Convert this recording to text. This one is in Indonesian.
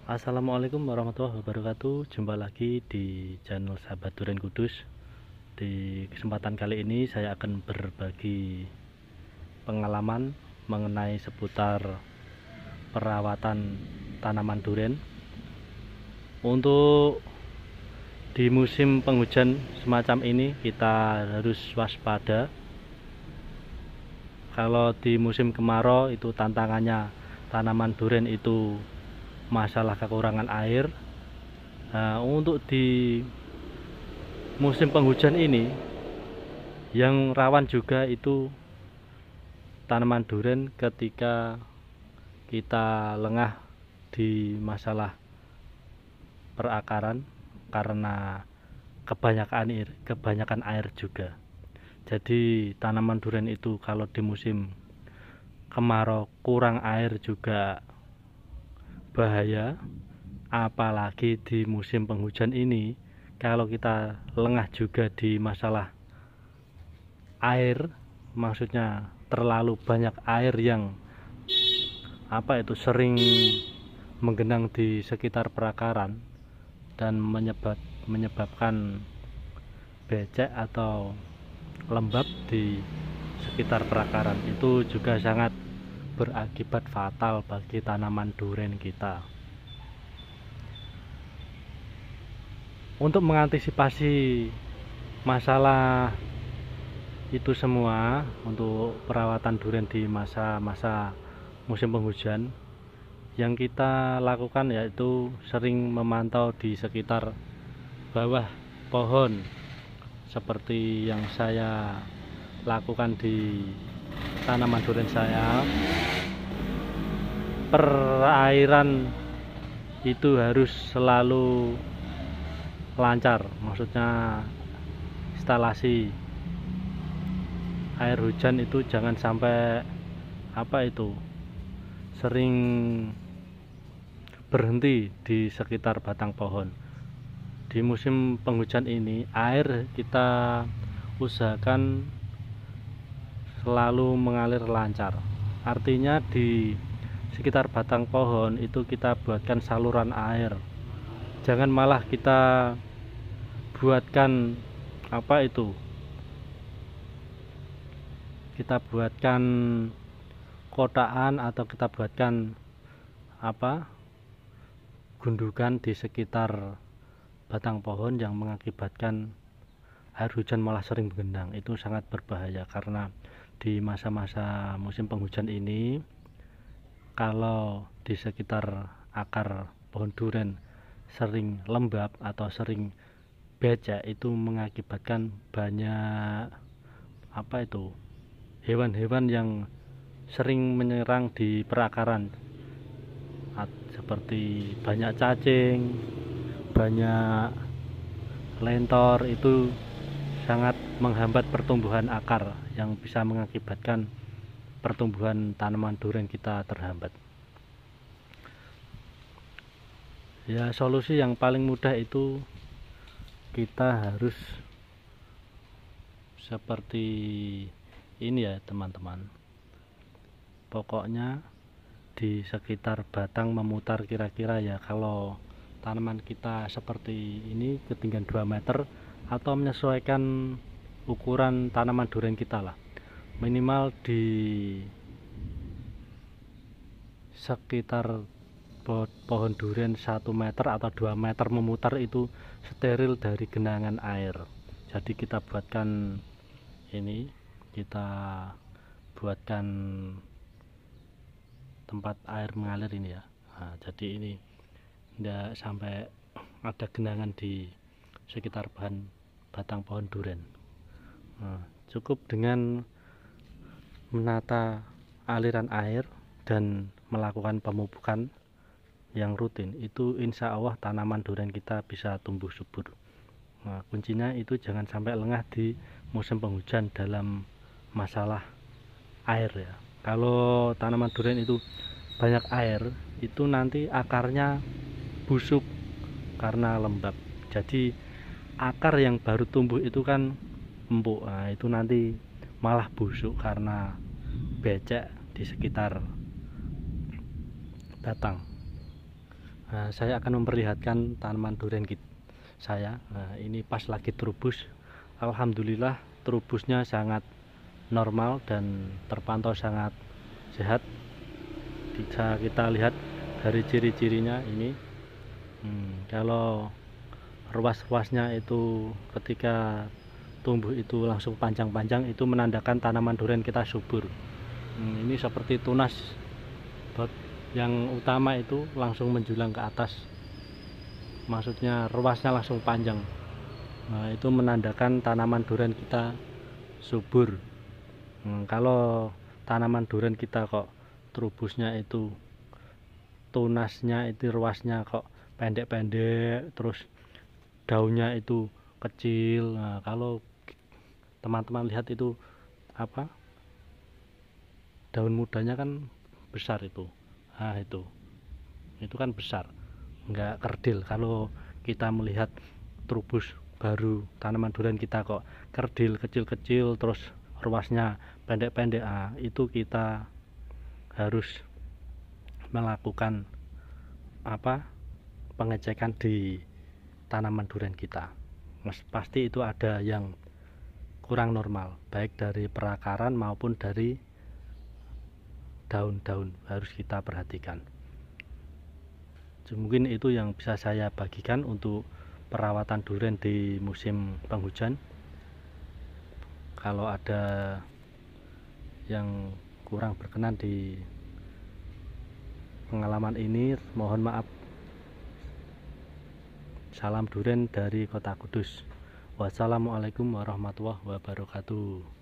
Assalamualaikum warahmatullahi wabarakatuh. Jumpa lagi di channel Sahabat Duren Kudus. Di kesempatan kali ini saya akan berbagi pengalaman mengenai seputar perawatan tanaman duren. Untuk di musim penghujan semacam ini kita harus waspada. Kalau di musim kemarau itu tantangannya tanaman duren itu masalah kekurangan air. Nah, untuk di musim penghujan ini yang rawan juga itu tanaman duren ketika kita lengah di masalah perakaran karena kebanyakan air juga. Jadi tanaman duren itu kalau di musim kemarau kurang air juga bahaya, apalagi di musim penghujan ini kalau kita lengah juga di masalah air, maksudnya terlalu banyak air yang sering menggenang di sekitar perakaran dan menyebabkan becek atau lembab di sekitar perakaran, itu juga sangat berakibat fatal bagi tanaman duren kita. Untuk mengantisipasi masalah itu semua, untuk perawatan duren di masa-masa musim penghujan, yang kita lakukan yaitu sering memantau di sekitar bawah pohon, seperti yang saya lakukan di tanaman duren saya. Perairan itu harus selalu lancar, maksudnya instalasi air hujan itu jangan sampai sering berhenti di sekitar batang pohon. Di musim penghujan ini air kita usahakan selalu mengalir lancar, artinya di sekitar batang pohon itu kita buatkan saluran air. Jangan malah kita buatkan kita buatkan kotaan atau kita buatkan gundukan di sekitar batang pohon yang mengakibatkan air hujan malah sering menggenang. Itu sangat berbahaya karena di masa-masa musim penghujan ini kalau di sekitar akar pohon duren sering lembab atau sering becek, itu mengakibatkan banyak hewan-hewan yang sering menyerang di perakaran, seperti banyak cacing, banyak lentor. Itu sangat menghambat pertumbuhan akar yang bisa mengakibatkan pertumbuhan tanaman duren kita terhambat. Ya, solusi yang paling mudah itu kita harus seperti ini ya teman-teman. Pokoknya di sekitar batang memutar kira-kira ya, kalau tanaman kita seperti ini ketinggian 2 meter, atau menyesuaikan ukuran tanaman duren kita lah, minimal di sekitar pohon duren 1 meter atau 2 meter memutar itu steril dari genangan air. Jadi kita buatkan tempat air mengalir ini ya. Nah, jadi ini tidak sampai ada genangan di sekitar batang pohon duren. Nah, cukup dengan menata aliran air dan melakukan pemupukan yang rutin, itu insya Allah tanaman duren kita bisa tumbuh subur. Nah, kuncinya itu jangan sampai lengah di musim penghujan dalam masalah air ya. Kalau tanaman duren itu banyak air, itu nanti akarnya busuk karena lembab. Jadi akar yang baru tumbuh itu kan empuk, nah itu nanti malah busuk karena becek di sekitar batang. Saya akan memperlihatkan tanaman durian saya. Ini pas lagi terubus. Alhamdulillah terubusnya sangat normal dan terpantau sangat sehat. Bisa kita lihat dari ciri-cirinya ini. Kalau ruas-ruasnya itu ketika tumbuh itu langsung panjang-panjang, itu menandakan tanaman durian kita subur. Ini seperti tunas yang utama itu langsung menjulang ke atas, maksudnya ruasnya langsung panjang. Itu menandakan tanaman durian kita subur. Kalau tanaman durian kita kok terubusnya itu, tunasnya itu ruasnya kok pendek-pendek, terus daunnya itu kecil. Kalau teman-teman lihat itu apa, daun mudanya kan besar itu. Itu kan besar, enggak kerdil. Kalau kita melihat terubus baru tanaman durian kita kok kerdil, kecil-kecil, terus ruasnya pendek-pendek, itu kita harus melakukan pengecekan di tanaman durian kita. Pasti itu ada yang kurang normal, baik dari perakaran maupun dari daun-daun, harus kita perhatikan. Mungkin itu yang bisa saya bagikan untuk perawatan durian di musim penghujan. Kalau ada yang kurang berkenan di pengalaman ini, mohon maaf. Salam durian dari Kota Kudus. Wassalamualaikum warahmatullahi wabarakatuh.